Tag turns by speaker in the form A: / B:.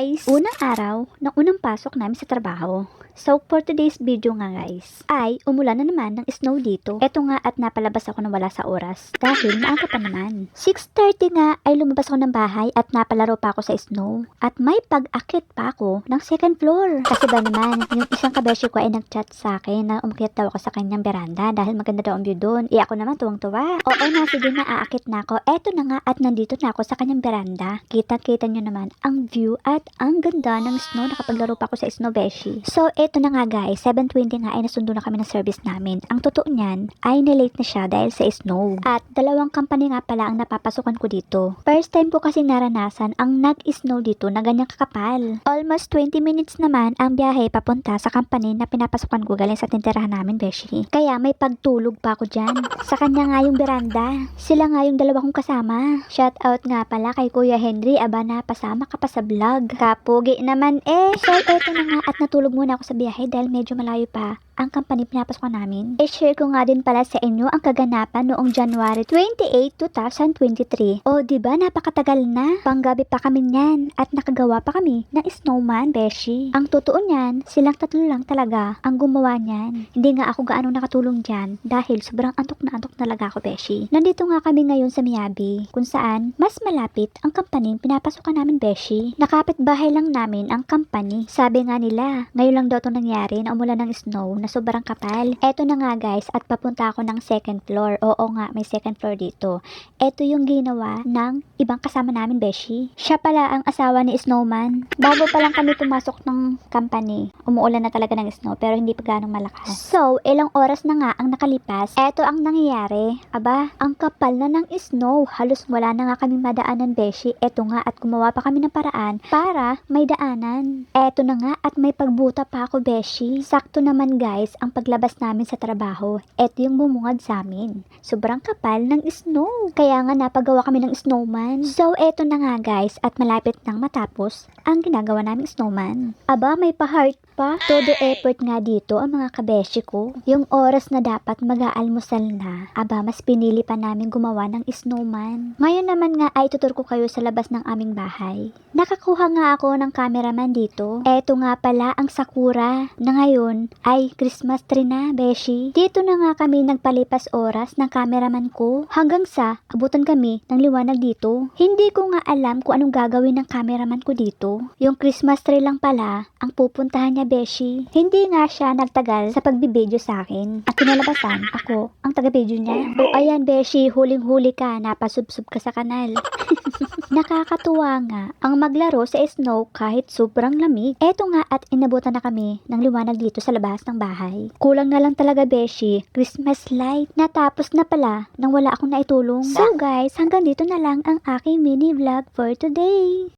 A: guys! Unang araw ng unang pasok namin sa trabaho. So, for today's video nga guys, ay umulan na naman ng snow dito. Eto nga at napalabas ako nang wala sa oras dahil maaga pa naman. 6:30 nga ay lumabas ako ng bahay at napalaro pa ako sa snow. At may pag-akit pa ako ng second floor. Kasi ba naman, yung isang kabeshi ko ay nag-chat sa akin na umakyat daw ako sa kanyang beranda dahil maganda daw ang view doon. Ako naman tuwang-tuwa. Oo na, sige na, aakit na ako. Eto na nga at nandito na ako sa kanyang beranda. Kita-kita nyo naman ang view at ang ganda ng snow. Nakapaglaro pa ako sa snow beshi. So, eto na nga guys, 7:20 nga ay nasundo na kami ng service namin. Ang totoo niyan ay nalate na siya dahil sa snow. At dalawang company nga pala ang napapasukan ko dito. First time ko kasi naranasan ang nag-snow dito na ganyang kakapal. Almost 20 minutes naman ang biyahe papunta sa company na pinapasukan ko galing sa tintirahan namin beshi. Kaya may pagtulog pa ako dyan. Sa kanya nga yung beranda. Sila nga yung dalawa kong kasama. Shout out nga pala kay Kuya Henry. Aba na, pasama ka pa sa vlog. Kapugi naman eh. So eto na nga at natulog muna ako sa biyahe dahil medyo malayo pa ang company pinapasukan namin. I-share ko nga din pala sa inyo ang kaganapan noong January 28, 2023. O diba napakatagal na? Panggabi pa kami niyan at nakagawa pa kami ng snowman, beshi. Ang totoo niyan, silang tatlo lang talaga ang gumawa niyan. Hindi nga ako gaano nakatulong diyan dahil sobrang antok na antok talaga ako, beshi. Nandito nga kami ngayon sa Miyabi kung saan mas malapit ang company pinapasukan namin, beshi. Nakapit bahay lang namin ang company. Sabi nga nila, ngayon lang daw itong nangyari na umulan ng snow na sobrang kapal. Eto na nga guys at papunta ako ng second floor. Oo nga, may second floor dito. Eto yung ginawa ng ibang kasama namin, beshi. Siya pala ang asawa ni Snowman. Bago pa lang kami pumasok ng company, umuulan na talaga ng snow pero hindi pa ganong malakas. So, ilang oras na nga ang nakalipas. Eto ang nangyayari. Aba, ang kapal na ng snow. Halos wala na nga kami madaanan, beshi. Eto nga at gumawa pa kami ng paraan para may daanan. Eto na nga at may pagbuta pa ako, beshi. Sakto naman guys, ang paglabas namin sa trabaho, eto yung bumungad sa amin. Sobrang kapal ng snow. Kaya nga napagawa kami ng snowman. So, eto na nga guys, at malapit nang matapos ang ginagawa naming snowman. Aba, may pa-heart pa. Todo effort nga dito ang mga kabeshi ko. Yung oras na dapat mag-aalmusal na, aba, mas pinili pa namin gumawa ng snowman. Ngayon naman nga ay tutur ko kayo sa labas ng aming bahay. Nakakuha nga ako ng cameraman dito. Eto nga pala ang sakura na ngayon ay Christmas tree na, beshi. Dito na nga kami nagpalipas oras ng cameraman ko hanggang sa abutan kami ng liwanag dito. Hindi ko nga alam kung anong gagawin ng cameraman ko dito. Yung Christmas tree lang pala ang pupuntahan niya, beshi. Hindi nga siya nagtagal sa pagbibideo sa akin. At kinalabasan, ako ang taga-video niya. O ayan, beshi, huling-huli ka, napasubsub ka sa kanal. Nakakatuwa nga ang maglaro sa snow kahit sobrang lamig. Eto nga at inabutan na kami ng liwanag dito sa labas ng bahay. Kulang na lang talaga, beshi, Christmas light. Natapos na pala nang wala akong naitulong. So guys, hanggang dito na lang ang aking mini vlog for today.